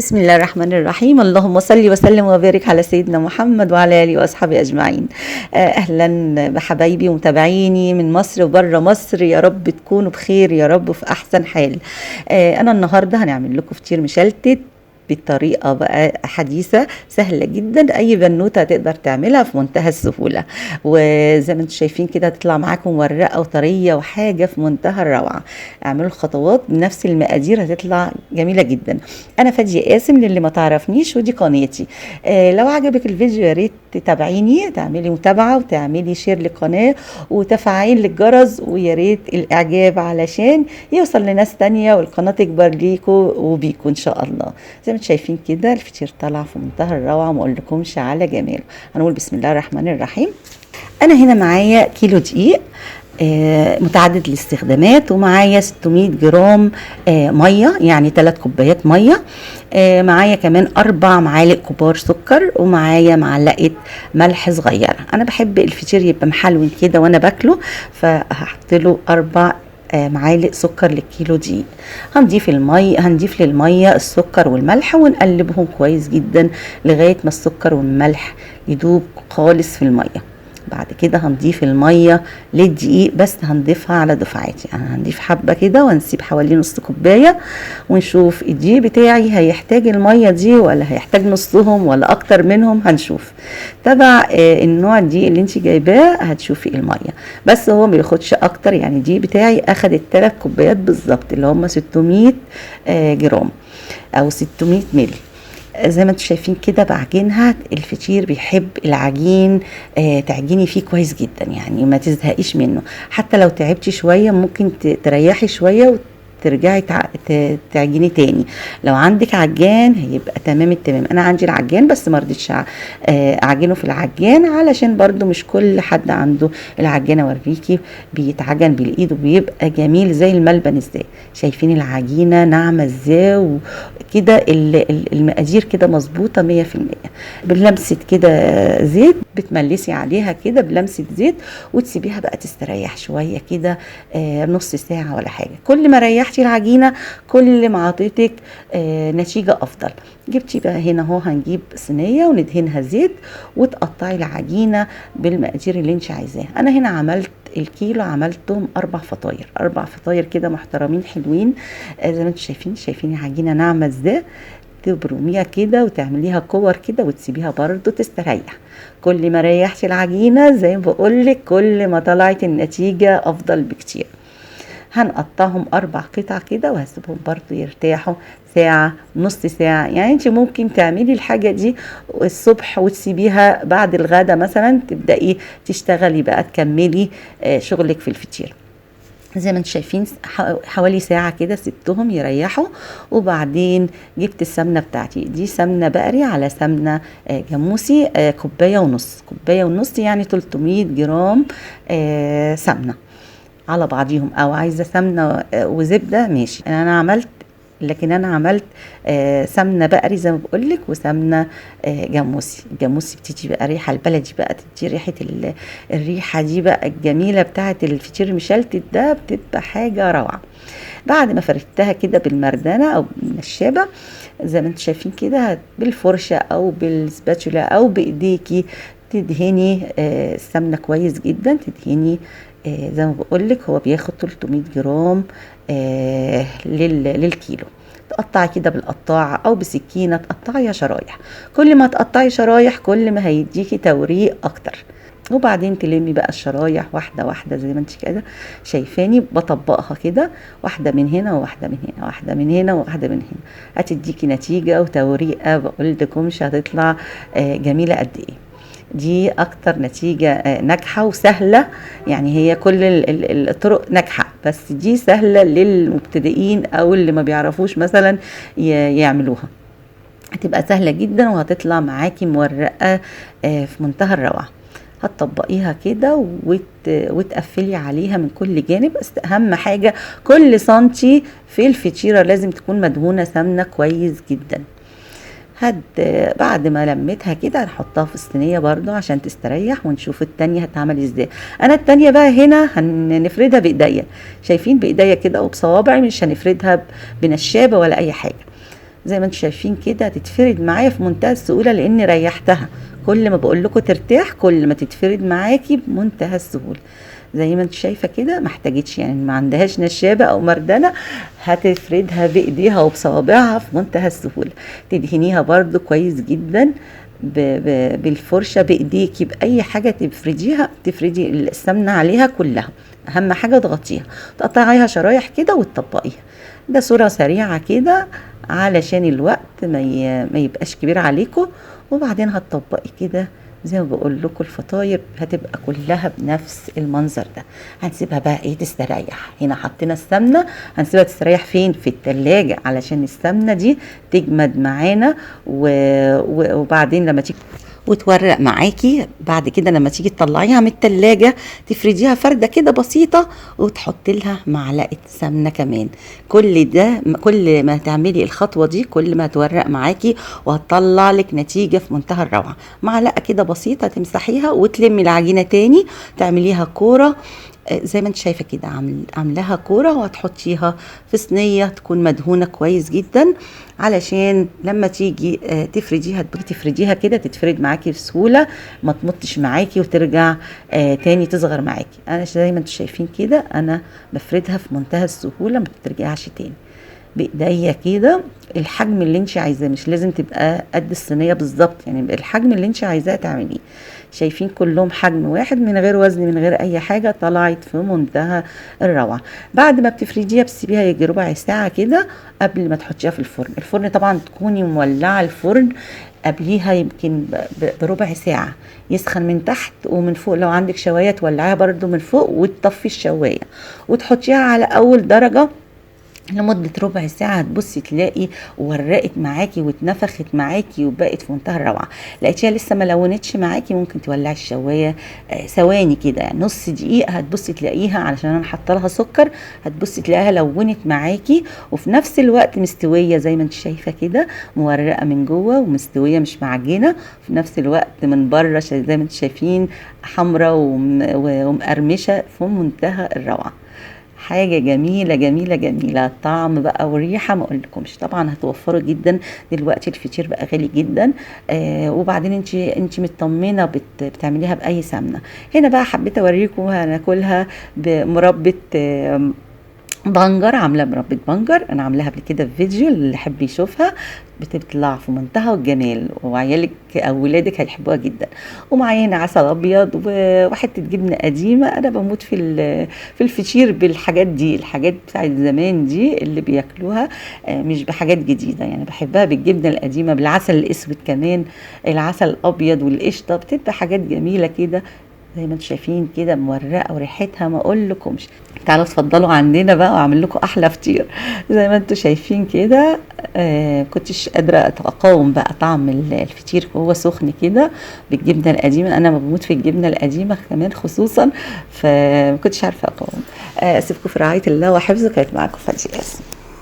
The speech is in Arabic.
بسم الله الرحمن الرحيم. اللهم صل وسلم وبارك على سيدنا محمد وعلى آله وأصحابه أجمعين. أهلا بحبايبي ومتابعيني من مصر وبره مصر، يا رب تكونوا بخير يا رب في أحسن حال. أنا النهاردة هنعمل لكم فطير مشلتت بطريقة بقى حديثة سهلة جدا، أي بنوتة تقدر تعملها في منتهى السهولة. وزي ما انتم شايفين كده هتطلع معاكم ورقة وطرية وحاجة في منتهى الروعة. اعملوا الخطوات بنفس المقادير هتطلع جميلة جدا. أنا فادية قاسم للي ما تعرفنيش، ودي قناتي. لو عجبك الفيديو يا ريت تتابعيني، تعملي متابعة وتعملي شير للقناة وتفعيل للجرس، ويا ريت الإعجاب علشان يوصل لناس تانية والقناة تكبر ليكوا وبيكوا إن شاء الله. زي ما شايفين كده الفطير طالع في منتهى الروعه، ما اقولكمش على جماله. هنقول بسم الله الرحمن الرحيم. انا هنا معايا كيلو دقيق متعدد الاستخدامات، ومعايا 600 جرام ميه، يعني 3 كوبايات ميه. معايا كمان 4 معالق كبار سكر، ومعايا معلقه ملح صغيره. انا بحب الفطير يبقى محلون كده وانا باكله، فهحط له 4 معالق سكر للكيلو دقيق. هنضيف للميه السكر والملح ونقلبهم كويس جدا لغايه ما السكر والملح يدوب خالص في الميه. بعد كده هنضيف الميه للدقيق، بس هنضيفها على دفعات، يعني هنضيف حبه كده ونسيب حوالي نص كوبايه، ونشوف الدقيق بتاعي هيحتاج الميه دي ولا هيحتاج نصهم ولا اكتر منهم. هنشوف تبع النوع الدقيق اللي انت جايباه هتشوفي الميه، بس هو ما بياخدش اكتر. يعني الدقيق بتاعي اخد 3 كوبايات بالظبط، اللي هم 600 جرام او 600 مللي. زي ما انتم شايفين كده بعجنها. الفطير بيحب العجين تعجني فيه كويس جدا، يعني ما تزهقيش منه. حتى لو تعبتي شوية ممكن تريحي شوية ترجعي تعجني تاني. لو عندك عجان هيبقى تمام التمام. انا عندي العجان بس ما رضيتش اعجنه في العجان، علشان برضو مش كل حد عنده العجانه. اوريكي بيتعجن بالايد وبيبقى جميل زي الملبن ازاي. شايفين العجينه ناعمه ازاي وكده، المقادير كده مظبوطه 100%. بلمسه كده زيت بتملسي عليها كده بلمسه زيت، وتسيبيها بقى تستريح شويه كده نص ساعه ولا حاجه. كل ما ريحتي العجينه كل ما عطيتك نتيجه افضل. جبتي بقى هنا اهو، هنجيب صينيه وندهنها زيت وتقطعي العجينه بالمقادير اللي انت عايزاها. انا هنا عملت الكيلو عملتهم 4 فطاير، 4 فطاير كده محترمين حلوين. زي ما انتم شايفين العجينه ناعمه ازاي. تبرميها كده وتعمليها كور كده وتسيبيها برضو تستريح. كل ما ريحتي العجينه زي ما بقولك كل ما طلعت النتيجه افضل بكتير. هنقطعهم 4 قطع كده وهسيبهم برضو يرتاحوا ساعة نص ساعة. يعني انت ممكن تعملي الحاجة دي الصبح وتسيبيها بعد الغدا مثلا، تبدأي تشتغلي بقى تكملي شغلك في الفطير. زي ما انتم شايفين حوالي ساعة كده سبتهم يريحوا، وبعدين جبت السمنة بتاعتي. دي سمنة بقري على سمنة جاموسي، كوباية ونص يعني 300 جرام سمنة على بعضيهم. او عايزة سمنة وزبدة ماشي. انا عملت سمنه بقري زي ما بقولك، وسمنه جاموسي بتدي بقى ريحه البلدي، بقى تدي ريحه الريحه دي بقى الجميله بتاعه الفطير المشلتت ده، بتبقى حاجه روعه. بعد ما فردتها كده بالمردانه او بالنشابه زي ما انتم شايفين كده، بالفرشه او بالسباتولا او بايديكي تدهني السمنه كويس جدا. تدهني زي ما بقولك هو بياخد 300 جرام للكيلو. تقطعي كده بالقطاعة او بسكينة، تقطعيها شرايح. كل ما تقطعي شرايح كل ما هيديكي توريق اكتر. وبعدين تلمي بقى الشرايح واحدة واحدة زي ما انت كده شايفاني بطبقها كده، واحدة من هنا وواحدة من هنا، واحدة من هنا وواحدة من هنا. هتديكي نتيجة وتوريقة بقولكمش هتطلع جميلة قد ايه. دي اكتر نتيجة ناجحة وسهلة. يعني هي كل الطرق ناجحة، بس دي سهلة للمبتدئين او اللي ما بيعرفوش مثلا يعملوها. هتبقى سهلة جدا وهتطلع معاكي مورقة في منتهى الروعة. هتطبقيها كده وتقفلي عليها من كل جانب. بس اهم حاجة كل سنتي في الفطيرة لازم تكون مدهونة سمنة كويس جدا. بعد ما لميتها كده هنحطها في الصينيه برضو عشان تستريح، ونشوف التانية هتعمل ازاي. انا التانية بقى هنا هنفردها بايديا. شايفين بايديا كده او بصوابعي، مش هنفردها بنشابه ولا اي حاجه. زي ما انتم شايفين كده هتتفرد معايا في منتهى السهوله لاني ريحتها. كل ما بقول لكم ترتاح كل ما تتفرد معاكي بمنتهى السهوله. زي ما انت شايفه كده، ما احتاجتش يعني ما عندهاش نشابه او مردنه، هتفردها بايديها وبصوابعها في منتهى السهوله. تدهنيها برضو كويس جدا بالفرشه بايديكي، باي حاجه تفرديها، تفردي السمنه عليها كلها. اهم حاجه تغطيها، تقطعيها شرايح كده وتطبقيها. ده صوره سريعه كده علشان الوقت ما يبقاش كبير عليكم. وبعدين هتطبقي كده زي ما بقول لكم. الفطاير هتبقى كلها بنفس المنظر ده. هنسيبها بقى ايه تستريح. هنا حطينا السمنه، هنسيبها تستريح فين؟ في التلاجة، علشان السمنه دي تجمد معانا وبعدين لما تيجي وتورق معاكي بعد كده لما تيجي تطلعيها من التلاجة تفرديها فردة كده بسيطة وتحط لها معلقة سمنة كمان. كل ده كل ما تعملي الخطوة دي كل ما تورق معاكي وهتطلع لك نتيجة في منتهى الروعة. معلقة كده بسيطة تمسحيها وتلمي العجينة تاني، تعمليها كورة زي ما انت شايفه كده، عاملاها كوره، وهتحطيها في صينيه تكون مدهونه كويس جدا علشان لما تيجي تفرديها كده تتفرد معاكي بسهوله، ما تمطش معاكي وترجع تاني تصغر معاكي. انا زي ما انتم شايفين كده انا بفردها في منتهى السهوله، ما ترجعش تاني بايديا كده. الحجم اللي انت عايزاه، مش لازم تبقى قد الصينيه بالظبط، يعني الحجم اللي انت عايزاه تعمليه. شايفين كلهم حجم واحد من غير وزن من غير اي حاجه، طلعت في منتهى الروعه. بعد ما بتفرديها بتسيبيها يجي ربع ساعه كده قبل ما تحطيها في الفرن. الفرن طبعا تكوني مولعه الفرن قبليها يمكن بربع ساعه، يسخن من تحت ومن فوق. لو عندك شوايه تولعيها برده من فوق وتطفي الشوايه وتحطيها على اول درجه لمدة ربع ساعة. هتبصي تلاقي ورقت معاكي واتنفخت معاكي وبقت في منتهى الروعة. لقيتيها لسه ما لونتش معاكي ممكن تولعي الشواية ثواني كده، يعني نص دقيقة، هتبصي تلاقيها علشان انا حاطه لها سكر. هتبصي تلاقيها لونت معاكي وفي نفس الوقت مستوية زي ما انت شايفة كده، مورقة من جوه ومستوية مش معجنة. في نفس الوقت من بره زي ما انت شايفين حمرة ومقرمشة في منتهى الروعة. حاجه جميله جميله جميله. طعم بقى وريحه ما اقولكمش. طبعا هتوفروا جدا، دلوقتي الفطير بقى غالي جدا. وبعدين انت مطمنه بتعمليها باي سمنه. هنا بقى حبيت اوريكم هناكلها بمربى بنجر. عامله مربى بنجر، انا عاملاها قبل كده في فيديو اللي يحب يشوفها. بتطلع في منتهى الجمال وعيالك او ولادك هيحبوها جدا. ومعايا هنا عسل ابيض وحته جبنه قديمه. انا بموت في الفطير بالحاجات دي، الحاجات بتاعت زمان دي اللي بياكلوها، مش بحاجات جديده. يعني بحبها بالجبنه القديمه بالعسل الاسود كمان، العسل الابيض والقشطه، بتبقى حاجات جميله كده زي ما انتم شايفين كده مورقه وريحتها ما اقولكمش. تعالوا اتفضلوا عندنا بقى واعمل لكم احلى فطير زي ما انتم شايفين كده. كنتش قادره اقاوم بقى طعم الفطير وهو سخن كده بالجبنه القديمه. انا بموت في الجبنه القديمه كمان خصوصا، فما كنتش عارفه اقاوم. اسيبكم في رعايه الله وحفظه. كانت معاكم فادية قاسم.